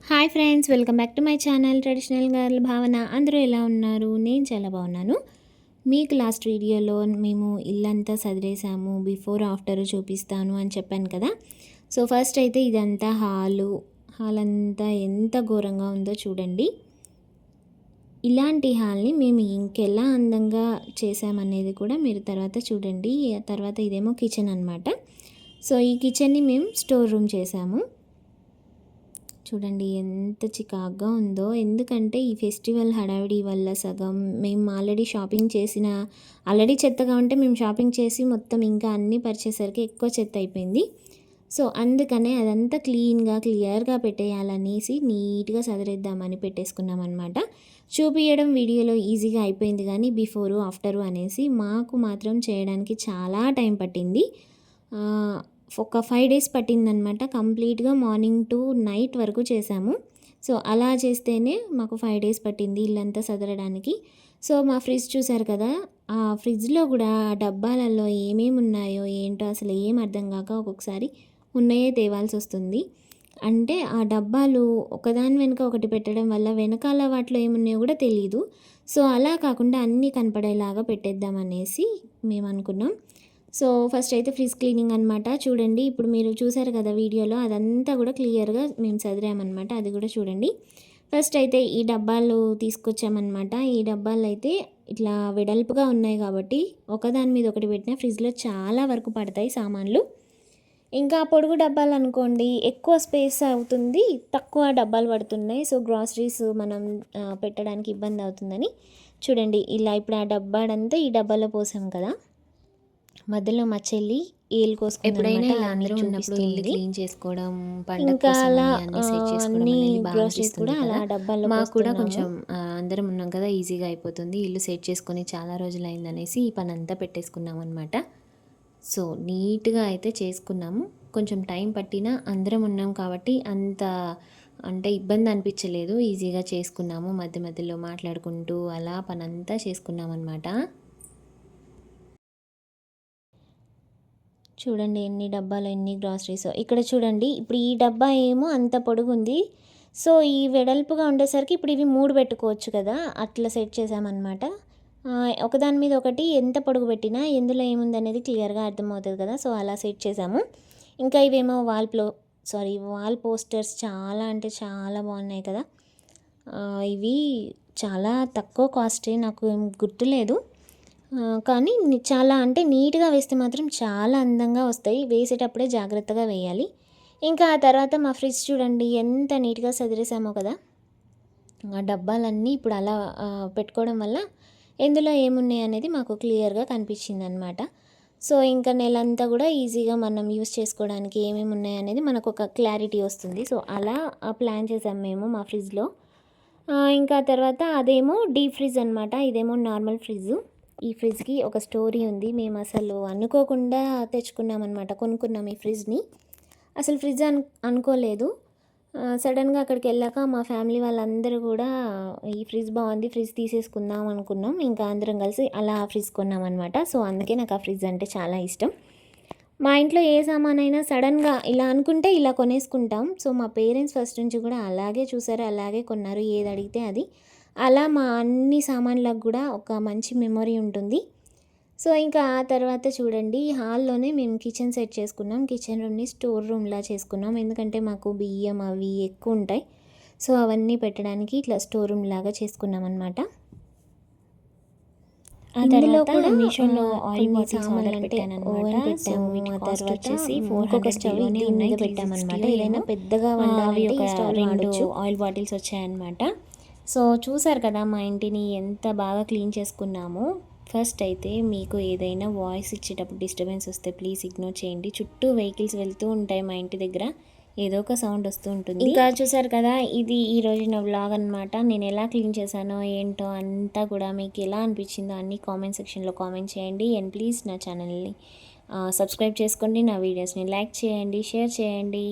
Hi friends, welcome back to my channel traditional girl భావన. అందరూ ఎలా ఉన్నారు? నేను చాలా బాగున్నాను. మీకు లాస్ట్ వీడియోలో మేము ఇల్లంతా సదిరేసాము, బిఫోర్ ఆఫ్టర్ చూపిస్తాను అని చెప్పాను కదా. సో ఫస్ట్ అయితే ఇదంతా హాల్ అంతా ఎంత ఘోరంగా ఉందో చూడండి. ఇలాంటి హాల్ని మేము ఇంకెలా అందంగా చేసామనేది కూడా మీరు తర్వాత చూడండి. తర్వాత ఇదేమో కిచెన్ అనమాట. సో ఈ కిచెన్ని మేము స్టోర్ రూమ్ చేసాము. చూడండి ఎంత చికాగ్గా ఉందో. ఎందుకంటే ఈ ఫెస్టివల్ హడావిడి వల్ల సగం మేము ఆల్రెడీ చెత్తగా ఉంటే మేము షాపింగ్ చేసి మొత్తం ఇంకా అన్నీ పరిచేసరికి ఎక్కువ చెత్త అయిపోయింది. సో అందుకనే అదంతా క్లియర్గా పెట్టేయాలనేసి నీట్గా సదిరేద్దామని పెట్టేసుకున్నాం అనమాట. చూపించడం వీడియోలో ఈజీగా అయిపోయింది, కానీ బిఫోరు ఆఫ్టరు అనేసి మాకు మాత్రం చేయడానికి చాలా టైం పట్టింది. ఒక 5 days పట్టిందనమాట. కంప్లీట్గా మార్నింగ్ టు నైట్ వరకు చేసాము. సో అలా చేస్తేనే మాకు 5 days పట్టింది ఇల్లంతా సదరడానికి. సో మా ఫ్రిడ్జ్ చూసారు కదా, ఆ ఫ్రిడ్జ్లో కూడా డబ్బాలలో ఏమేమి ఉన్నాయో ఏంటో అసలు ఏం అర్థం కాక ఒక్కొక్కసారి ఉన్నాయే తేవాల్సి వస్తుంది. అంటే ఆ డబ్బాలు ఒకదాని వెనుక ఒకటి పెట్టడం వల్ల వెనకాల వాటిలో ఏమున్నాయో కూడా తెలియదు. సో అలా కాకుండా అన్నీ కనపడేలాగా పెట్టేద్దామనేసి మేము అనుకున్నాం. సో ఫస్ట్ అయితే ఫ్రిడ్జ్ క్లీనింగ్ అనమాట. చూడండి, ఇప్పుడు మీరు చూసారు కదా వీడియోలో, అదంతా కూడా క్లియర్గా మేము చదిరామన్నమాట. అది కూడా చూడండి. ఫస్ట్ అయితే ఈ డబ్బాలు తీసుకొచ్చామన్నమాట. ఈ డబ్బాలు అయితే ఇట్లా వెడల్పుగా ఉన్నాయి కాబట్టి ఒకదాని మీద ఒకటి పెట్టినా ఫ్రిడ్జ్లో చాలా వరకు పడతాయి సామాన్లు. ఇంకా పొడుగు డబ్బాలు అనుకోండి, ఎక్కువ స్పేస్ అవుతుంది, తక్కువ డబ్బాలు పడుతున్నాయి. సో గ్రాసరీస్ మనం పెట్టడానికి ఇబ్బంది అవుతుందని చూడండి ఇలా ఇప్పుడు ఆ డబ్బాడంతా ఈ డబ్బాలో పోసాం కదా. మధ్యలో మా చెల్లి ఏలు కోసుకుంది. ఎప్పుడైనా ఇలా అందరూ ఉన్నప్పుడు ఇల్లు క్లీన్ చేసుకోవడం, ఇంకా అలా అన్ని గ్రోసరీస్ కూడా అలా డబ్బాలో మాకు కూడా కొంచెం అందరం ఉన్నాం కదా, ఈజీగా అయిపోతుంది. ఇల్లు సెట్ చేసుకొని చాలా రోజులు అయిందనేసి ఈ పని అంతా పెట్టేసుకున్నాం అనమాట. సో నీట్గా అయితే చేసుకున్నాము. కొంచెం టైం పట్టినా అందరం ఉన్నాం కాబట్టి అంటే ఇబ్బంది అనిపించలేదు, ఈజీగా చేసుకున్నాము. మధ్య మధ్యలో మాట్లాడుకుంటూ అలా పని అంతా చేసుకున్నాం అనమాట. చూడండి ఎన్ని డబ్బాలు, ఎన్ని గ్రాసరీస్. ఇక్కడ చూడండి, ఇప్పుడు ఈ డబ్బా ఏమో అంత పొడుగుంది. సో ఈ వెడల్పుగా ఉండేసరికి ఇప్పుడు ఇవి 3 పెట్టుకోవచ్చు కదా, అట్లా సెట్ చేసామన్నమాట. ఒకదాని మీద ఒకటి ఎంత పొడుగు పెట్టినా ఎందులో ఏముంది అనేది క్లియర్గా అర్థమవుతుంది కదా. సో అలా సెట్ చేసాము. ఇంకా ఇవేమో వాల్ పోస్టర్స్ చాలా అంటే చాలా బాగున్నాయి కదా. ఇవి చాలా తక్కువ కాస్టే, నాకు గుర్తులేదు, కానీ చాలా అంటే నీట్గా వేస్తే మాత్రం చాలా అందంగా వస్తాయి. వేసేటప్పుడే జాగ్రత్తగా వేయాలి. ఇంకా ఆ తర్వాత మా ఫ్రిడ్జ్ చూడండి ఎంత నీట్గా సదిరేసామో కదా. ఆ డబ్బాలన్నీ ఇప్పుడు అలా పెట్టుకోవడం వల్ల ఎందులో ఏమున్నాయి అనేది మాకు క్లియర్గా కనిపించింది అనమాట. సో ఇంకా నెలంతా కూడా ఈజీగా మనం యూస్ చేసుకోవడానికి ఏమేమి ఉన్నాయి అనేది మనకు ఒక క్లారిటీ వస్తుంది. సో అలా ప్లాన్ చేసాం మేము మా ఫ్రిడ్జ్లో. ఇంకా తర్వాత అదేమో డీప్ ఫ్రిడ్జ్ అనమాట, ఇదేమో నార్మల్ ఫ్రిడ్జ్. ఈ ఫ్రిడ్జ్కి ఒక స్టోరీ ఉంది. మేము అసలు అనుకోకుండా తెచ్చుకున్నామన్నమాట, కొనుక్కున్నాం ఈ ఫ్రిడ్జ్ని. అసలు ఫ్రిడ్జ్ అనుకోలేదు. సడన్గా అక్కడికి వెళ్ళాక మా ఫ్యామిలీ వాళ్ళందరూ కూడా ఈ ఫ్రిడ్జ్ బాగుంది, ఫ్రిడ్జ్ తీసేసుకుందాం అనుకున్నాం. ఇంకా అందరం కలిసి అలా ఫ్రిడ్జ్ కొన్నామన్నమాట. సో అందుకే నాకు ఆ ఫ్రిడ్జ్ అంటే చాలా ఇష్టం. మా ఇంట్లో ఏ సామాన్ అయినా సడన్గా ఇలా అనుకుంటే ఇలా కొనేసుకుంటాం. సో మా పేరెంట్స్ ఫస్ట్ నుంచి కూడా అలాగే చూసారు, అలాగే కొన్నారు, ఏది అడిగితే అది. అలా మా అన్ని సామాన్లకు కూడా ఒక మంచి మెమొరీ ఉంటుంది. సో ఇంకా ఆ తర్వాత చూడండి, హాల్లోనే మేము కిచెన్ సెట్ చేసుకున్నాం. కిచెన్ రూమ్ని స్టోర్ రూమ్లా చేసుకున్నాం. ఎందుకంటే మాకు బియ్యం అవి ఎక్కువ ఉంటాయి. సో అవన్నీ పెట్టడానికి ఇట్లా స్టోర్ రూమ్ లాగా చేసుకున్నాం అనమాట. ఆ తర్వాత మీషోలో ఆయిల్ బాటిల్స్ ఆర్డర్ పెట్టానన్నమాట. సో ఆ తర్వాత వచ్చేసి 400 స్టవ్ దీని మీద పెట్టామన్నమాట. ఏదైనా పెద్దగా వండాలి ఒక 2 ఆయిల్ బాటిల్స్ వచ్చాయన్నమాట. సో చూసారు కదా మా ఇంటిని ఎంత బాగా క్లీన్ చేసుకున్నామో. ఫస్ట్ అయితే మీకు ఏదైనా వాయిస్ ఇచ్చేటప్పుడు డిస్టర్బెన్స్ వస్తే ప్లీజ్ ఇగ్నోర్ చేయండి. చుట్టూ వెహికల్స్ వెళ్తూ ఉంటాయి మా ఇంటి దగ్గర, ఏదో ఒక సౌండ్ వస్తూ ఉంటుంది. ఇంకా చూసారు కదా, ఇది ఈరోజు నా వ్లాగ్ అనమాట. నేను ఎలా క్లీన్ చేశానో ఏంటో అంతా కూడా మీకు ఎలా అనిపించిందో అన్నీ కామెంట్ సెక్షన్లో కామెంట్ చేయండి. అండ్ ప్లీజ్ నా ఛానల్ని సబ్స్క్రైబ్ చేసుకోండి, నా వీడియోస్ని లైక్ చేయండి, షేర్ చేయండి.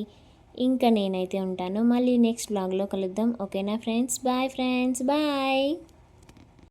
ఇంకా నేనైతే ఉంటాను, మళ్ళీ నెక్స్ట్ వ్లాగ్లో కలుద్దాం. ఓకేనా ఫ్రెండ్స్? Bye friends, bye.